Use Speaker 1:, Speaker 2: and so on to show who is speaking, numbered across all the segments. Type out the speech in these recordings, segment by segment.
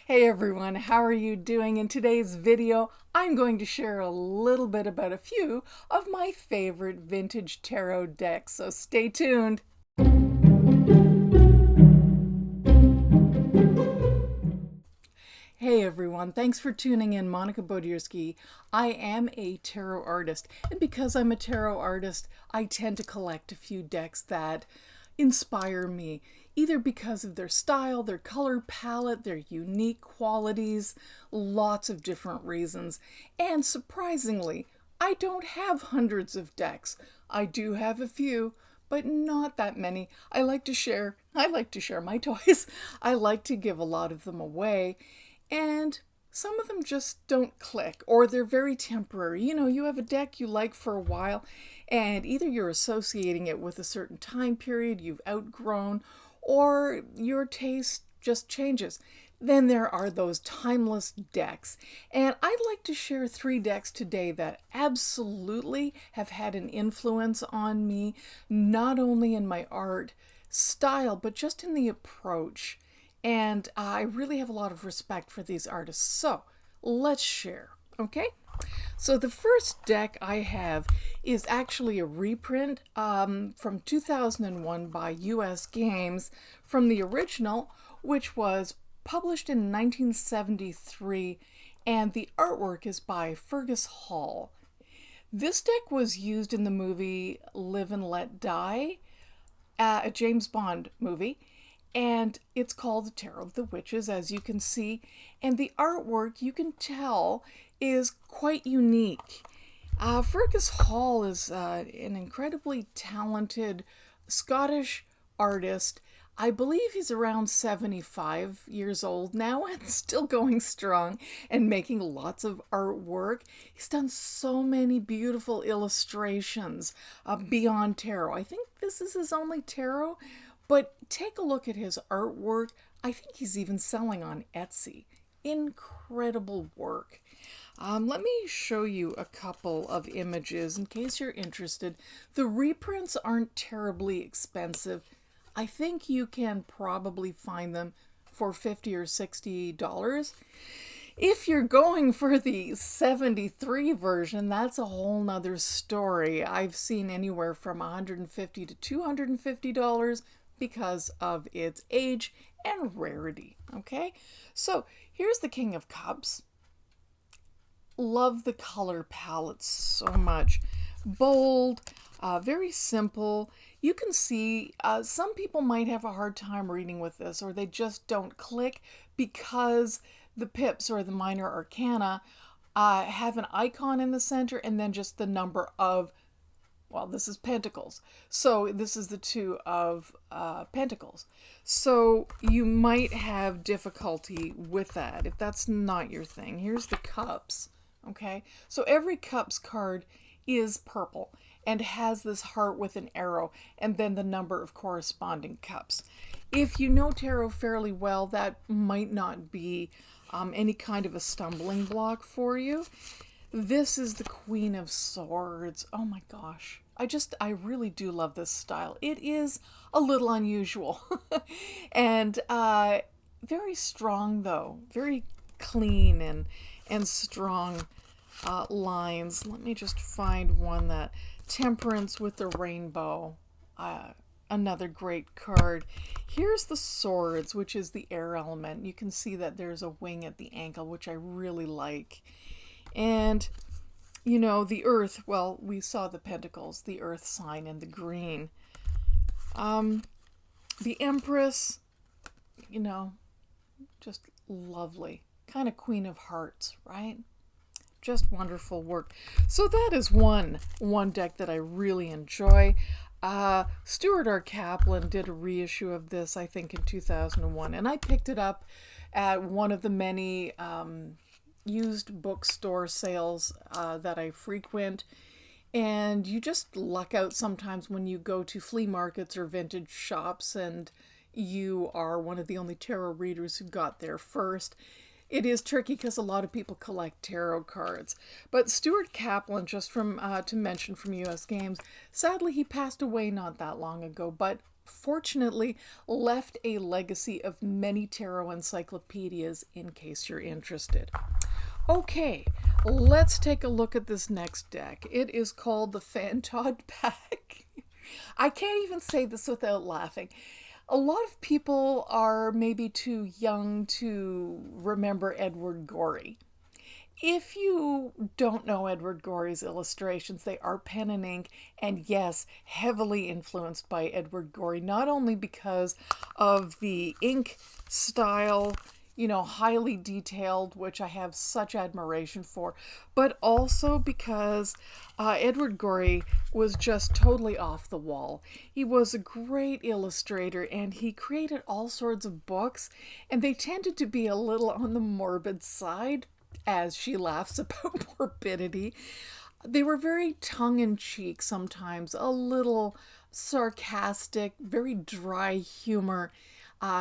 Speaker 1: Hey everyone, how are you doing? In today's video, I'm going to share a little bit about a few of my favorite vintage tarot decks, so stay tuned. Hey everyone, thanks for tuning in. Monica Bodierski. I am a tarot artist, and because I'm a tarot artist, I tend to collect a few decks that inspire me, either because of their style, their color palette, their unique qualities, lots of different reasons. And surprisingly, I don't have hundreds of decks. I do have a few, but not that many. I like to share my toys. I like to give a lot of them away. And some of them just don't click, or they're very temporary. You know, you have a deck you like for a while, and either you're associating it with a certain time period you've outgrown, or your taste just changes. Then there are those timeless decks. And I'd like to share 3 decks today that absolutely have had an influence on me, not only in my art style, but just in the approach. And I really have a lot of respect for these artists. So let's share, okay? So the first deck I have is actually a reprint from 2001 by US Games from the original, which was published in 1973, and the artwork is by Fergus Hall. This deck was used in the movie Live and Let Die, a James Bond movie, and it's called The Tarot of the Witches, as you can see, and the artwork, you can tell, is quite unique. Fergus Hall is an incredibly talented Scottish artist. I believe he's around 75 years old now and still going strong and making lots of artwork. He's done so many beautiful illustrations beyond tarot. I think this is his only tarot. But take a look at his artwork. I think he's even selling on Etsy. Incredible work. Let me show you a couple of images in case you're interested. The reprints aren't terribly expensive. I think you can probably find them for $50 or $60. If you're going for the 73 version, that's a whole nother story. I've seen anywhere from $150 to $250 because of its age and rarity. Okay, so here's the King of Cups. Love the color palette so much. Bold, very simple. You can see some people might have a hard time reading with this, or they just don't click because the pips, or the minor arcana, have an icon in the center and then just the number of, well, this is Pentacles. So this is the 2 of Pentacles. So you might have difficulty with that if that's not your thing. Here's the Cups, okay? So every Cups card is purple and has this heart with an arrow and then the number of corresponding cups. If you know tarot fairly well, that might not be any kind of a stumbling block for you. This is the Queen of Swords. Oh my gosh. I really do love this style. It is a little unusual. And very strong though. Very clean and strong lines. Let me just find one that Temperance with the Rainbow. Another great card. Here's the Swords, which is the air element. You can see that there's a wing at the ankle, which I really like. And, you know, the Earth, well, we saw the Pentacles, the Earth sign in the green. The Empress, you know, just lovely. Kind of Queen of Hearts, right? Just wonderful work. So that is one deck that I really enjoy. Stuart R. Kaplan did a reissue of this, I think, in 2001, and I picked it up at one of the many used bookstore sales that I frequent. And you just luck out sometimes when you go to flea markets or vintage shops and you are one of the only tarot readers who got there first. It is tricky because a lot of people collect tarot cards. But Stuart Kaplan, just from to mention from US Games, sadly he passed away not that long ago, but fortunately left a legacy of many tarot encyclopedias in case you're interested. Okay, let's take a look at this next deck. It is called the Phantasmagoric. I can't even say this without laughing. A lot of people are maybe too young to remember Edward Gorey. If you don't know Edward Gorey's illustrations, they are pen and ink, and yes, heavily influenced by Edward Gorey, not only because of the ink style, highly detailed, which I have such admiration for, but also because Edward Gorey was just totally off the wall. He was a great illustrator, and he created all sorts of books, and they tended to be a little on the morbid side, as she laughs about morbidity. They were very tongue-in-cheek sometimes, a little sarcastic, very dry humor.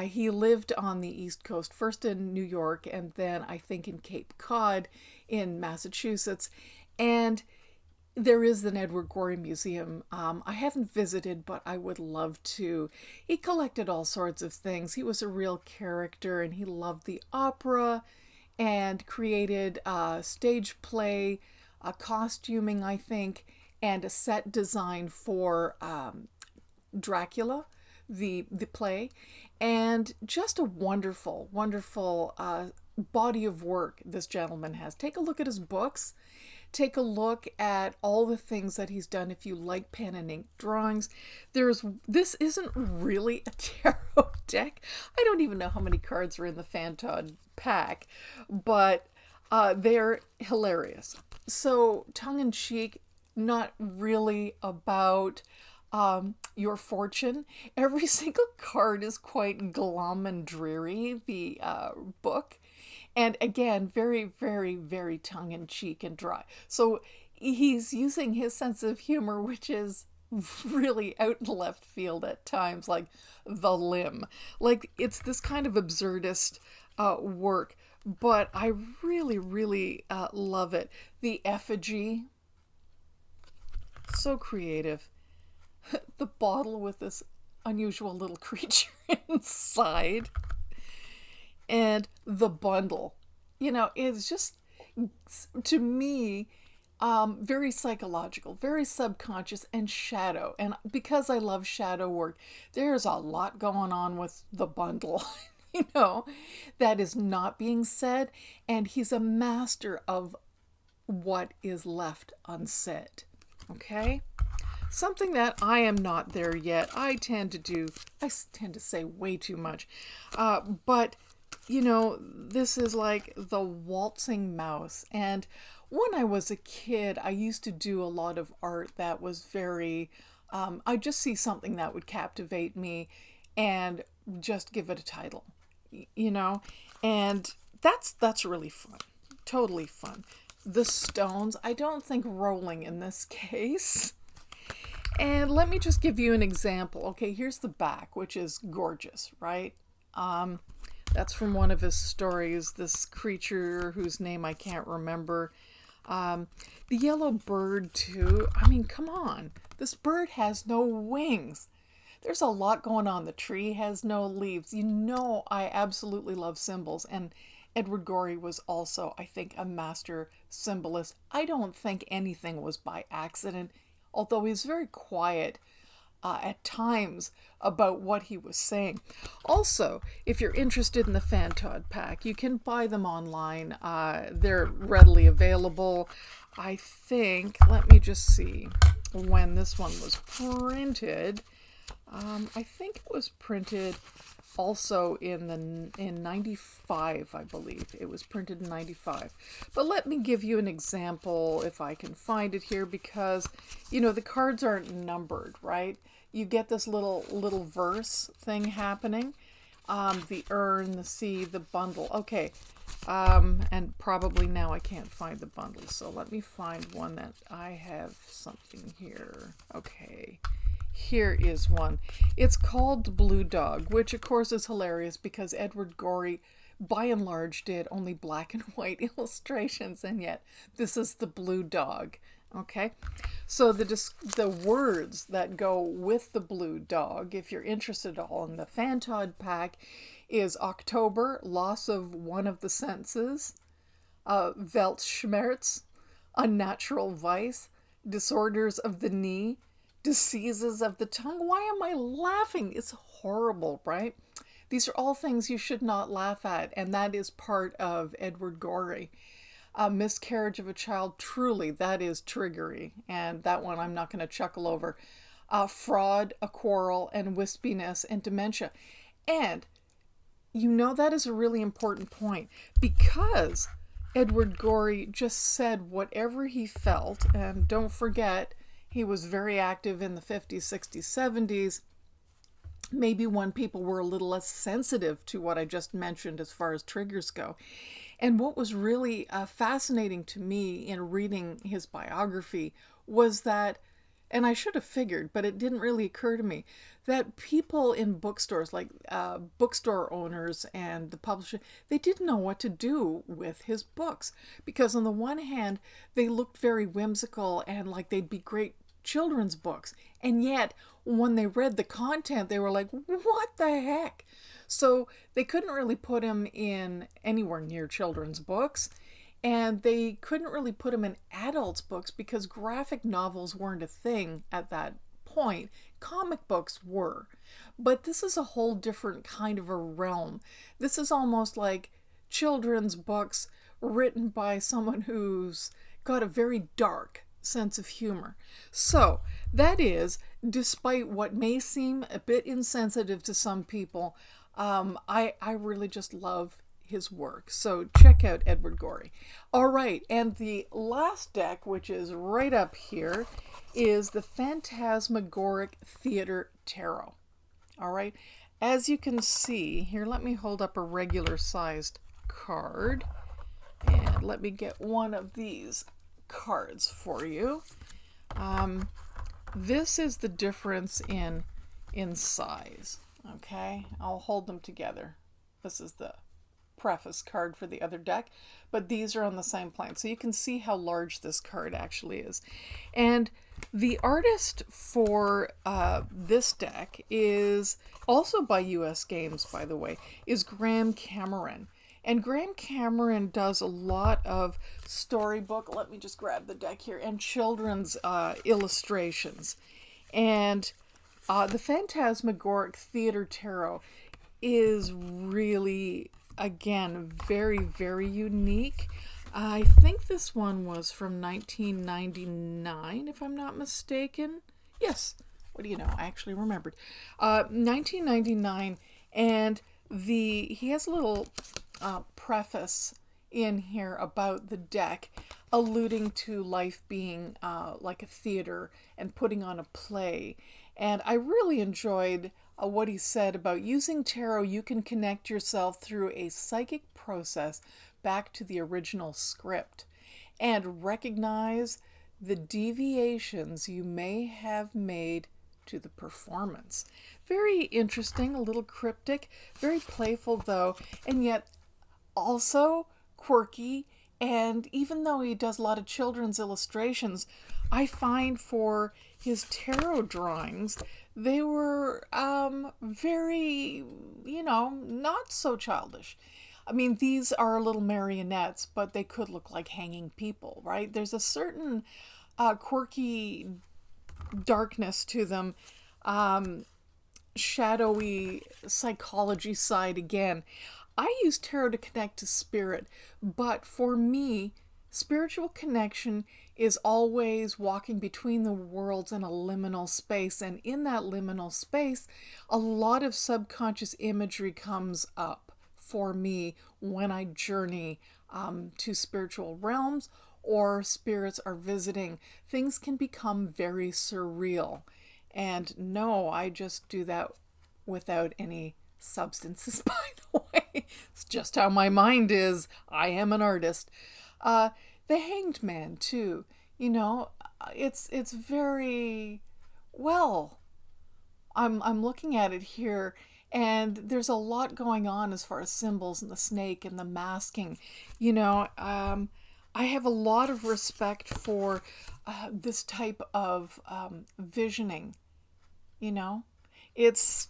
Speaker 1: He lived on the East Coast, first in New York and then I think in Cape Cod in Massachusetts. And there is an Edward Gorey Museum. I haven't visited, but I would love to. He collected all sorts of things. He was a real character, and he loved the opera and created stage play, costuming, I think, and a set design for Dracula, the play, and just a wonderful, wonderful body of work this gentleman has. Take a look at his books. Take a look at all the things that he's done if you like pen and ink drawings. This isn't really a tarot deck. I don't even know how many cards are in the Phantasmagoric pack, but they're hilarious. So tongue-in-cheek, not really about your fortune. Every single card is quite glum and dreary, the book. And again, very, very, very tongue-in-cheek and dry. So he's using his sense of humor, which is really out in left field at times, like the limb. Like, it's this kind of absurdist work, but I really, really love it. The effigy, so creative. The bottle with this unusual little creature inside. And the bundle, is just, to me, very psychological, very subconscious, and shadow. And because I love shadow work, there's a lot going on with the bundle, that is not being said. And he's a master of what is left unsaid. Okay? Something that I am not there yet. I tend to say way too much. But this is like the waltzing mouse. And when I was a kid, I used to do a lot of art that was very, I just see something that would captivate me and just give it a title, and that's really fun. Totally fun. The stones, I don't think rolling in this case. And let me just give you an example. Okay, here's the back, which is gorgeous, right? That's from one of his stories, this creature whose name I can't remember. The yellow bird, too. I mean, come on. This bird has no wings. There's a lot going on. The tree has no leaves. I absolutely love symbols. And Edward Gorey was also, I think, a master symbolist. I don't think anything was by accident, although he's very quiet at times about what he was saying. Also, if you're interested in the Phantasmagoric pack, you can buy them online. They're readily available. I think, let me just see when this one was printed. I think it was printed also in 95, I believe. It was printed in 95. But let me give you an example if I can find it here, because, the cards aren't numbered, right? You get this little verse thing happening. The urn, the sea, the bundle. Okay. And probably now I can't find the bundle. So let me find one that I have something here. Okay. Here is one. It's called The Blue Dog, which of course is hilarious because Edward Gorey, by and large, did only black and white illustrations, and yet this is the blue dog. Okay, so the words that go with the blue dog, if you're interested at all in the Fantod pack, is October, loss of one of the senses, Weltschmerz, unnatural vice, disorders of the knee, diseases of the tongue. Why am I laughing? It's horrible, right? These are all things you should not laugh at, and that is part of Edward Gorey. A miscarriage of a child, truly, that is triggery, and that one I'm not going to chuckle over. Fraud, a quarrel, and wispiness, and dementia. And you know that is a really important point, because Edward Gorey just said whatever he felt, and don't forget, he was very active in the 50s, 60s, 70s, maybe when people were a little less sensitive to what I just mentioned as far as triggers go. And what was really fascinating to me in reading his biography was that, and I should have figured, but it didn't really occur to me, that people in bookstores, like bookstore owners and the publisher, they didn't know what to do with his books. Because on the one hand, they looked very whimsical and like they'd be great children's books. And yet, when they read the content, they were like, what the heck? So they couldn't really put him in anywhere near children's books. And they couldn't really put him in adults' books because graphic novels weren't a thing at that point. Comic books were. But this is a whole different kind of a realm. This is almost like children's books written by someone who's got a very dark sense of humor. So that is, despite what may seem a bit insensitive to some people, I really just love his work. So check out Edward Gorey. All right, and the last deck, which is right up here, is the Phantasmagoric Theater Tarot. All right, as you can see here, let me hold up a regular sized card, and let me get one of these cards for you. This is the difference in size. Okay, I'll hold them together. This is the preface card for the other deck, but these are on the same plane, so you can see how large this card actually is. And the artist for this deck is also by US Games, by the way, is Graham Cameron. And Graham Cameron does a lot of storybook, let me just grab the deck here, and children's illustrations. And the Phantasmagoric Theater Tarot is really, again, very, very unique. I think this one was from 1999, if I'm not mistaken. Yes, what do you know? I actually remembered. 1999, and he has a little preface in here about the deck, alluding to life being like a theater and putting on a play. And I really enjoyed what he said about using tarot. You can connect yourself through a psychic process back to the original script and recognize the deviations you may have made to the performance. Very interesting, a little cryptic, very playful though, and yet also quirky. And even though he does a lot of children's illustrations, I find for his tarot drawings, they were very, not so childish. I mean, these are little marionettes, but they could look like hanging people, right? There's a certain quirky darkness to them, shadowy psychology side again. I use tarot to connect to spirit, but for me, spiritual connection is always walking between the worlds in a liminal space. And in that liminal space, a lot of subconscious imagery comes up for me when I journey to spiritual realms or spirits are visiting. Things can become very surreal. And no, I just do that without any substances, by the way. It's just how my mind is. I am an artist. The Hanged Man too, it's very well. I'm looking at it here, and there's a lot going on as far as symbols and the snake and the masking. I have a lot of respect for this type of visioning. You know, it's,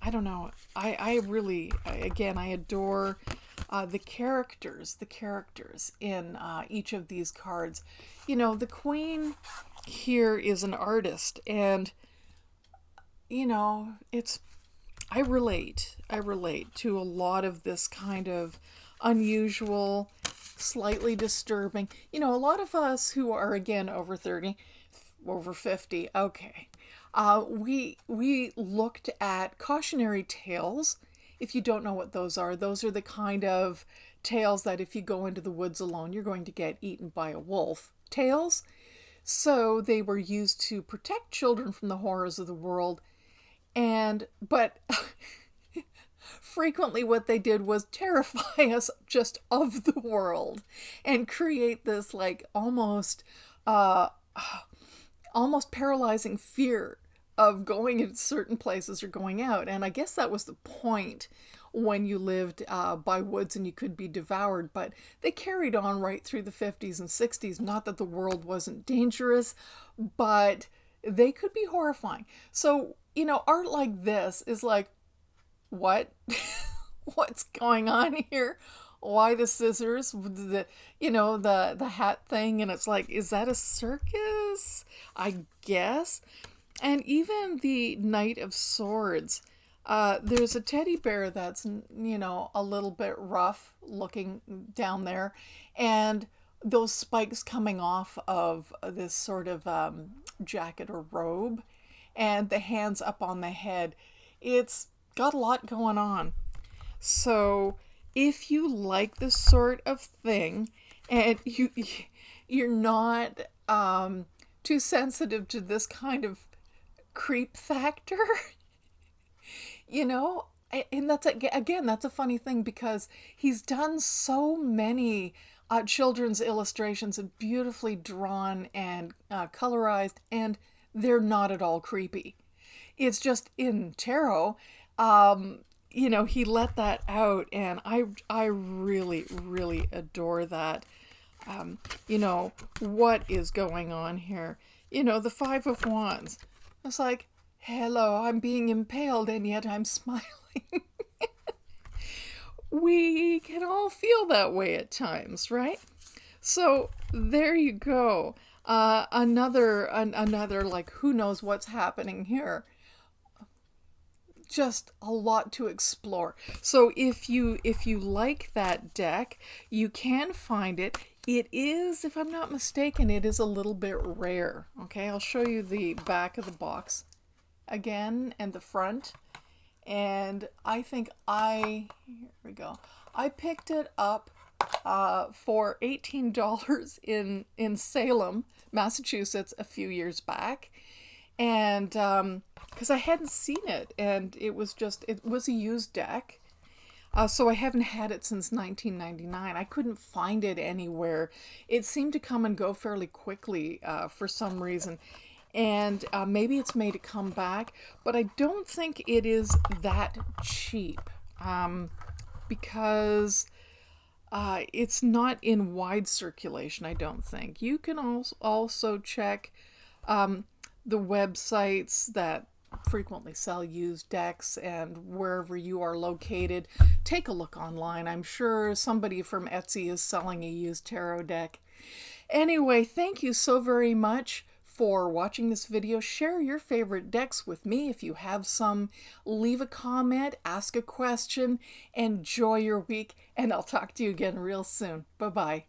Speaker 1: I don't know. I really, again, I adore the characters in each of these cards. You know, the Queen here is an artist, and you know, it's, I relate to a lot of this kind of unusual, slightly disturbing. You know, a lot of us who are, again, over 30, over 50, okay. We looked at cautionary tales. If you don't know what those are the kind of tales that if you go into the woods alone, you're going to get eaten by a wolf. Tales. So they were used to protect children from the horrors of the world. But frequently what they did was terrify us just of the world and create this like almost paralyzing fear of going into certain places or going out. And I guess that was the point when you lived by woods and you could be devoured. But they carried on right through the 50s and 60s. Not that the world wasn't dangerous, but they could be horrifying. So, you know, art like this is like, what? What's going on here? Why the scissors? The hat thing, and it's like, is that a circus? I guess. And even the Knight of Swords, there's a teddy bear that's, you know, a little bit rough looking down there, and those spikes coming off of this sort of jacket or robe, and the hands up on the head. It's got a lot going on. So if you like this sort of thing and you're not too sensitive to this kind of creep factor, you know, and that's, again, that's a funny thing because he's done so many children's illustrations and beautifully drawn and colorized, and they're not at all creepy. It's just in tarot, you know, he let that out, and I really, really adore that. You know, what is going on here? You know, the Five of Wands. It's like, hello, I'm being impaled, and yet I'm smiling. We can all feel that way at times, right? So there you go. Another like, who knows what's happening here. Just a lot to explore. So if you like that deck, you can find it. It is, if I'm not mistaken, it is a little bit rare. Okay, I'll show you the back of the box again and the front. And I think here we go. I picked it up for $18 in Salem, Massachusetts, a few years back. And because I hadn't seen it, and it was a used deck. So I haven't had it since 1999. I couldn't find it anywhere. It seemed to come and go fairly quickly for some reason. And maybe it's made it come back, but I don't think it is that cheap because it's not in wide circulation, I don't think. You can also check the websites that frequently sell used decks, and wherever you are located, take a look online. I'm sure somebody from Etsy is selling a used tarot deck. Anyway, thank you so very much for watching this video. Share your favorite decks with me if you have some. Leave a comment, ask a question, enjoy your week, and I'll talk to you again real soon. Bye-bye.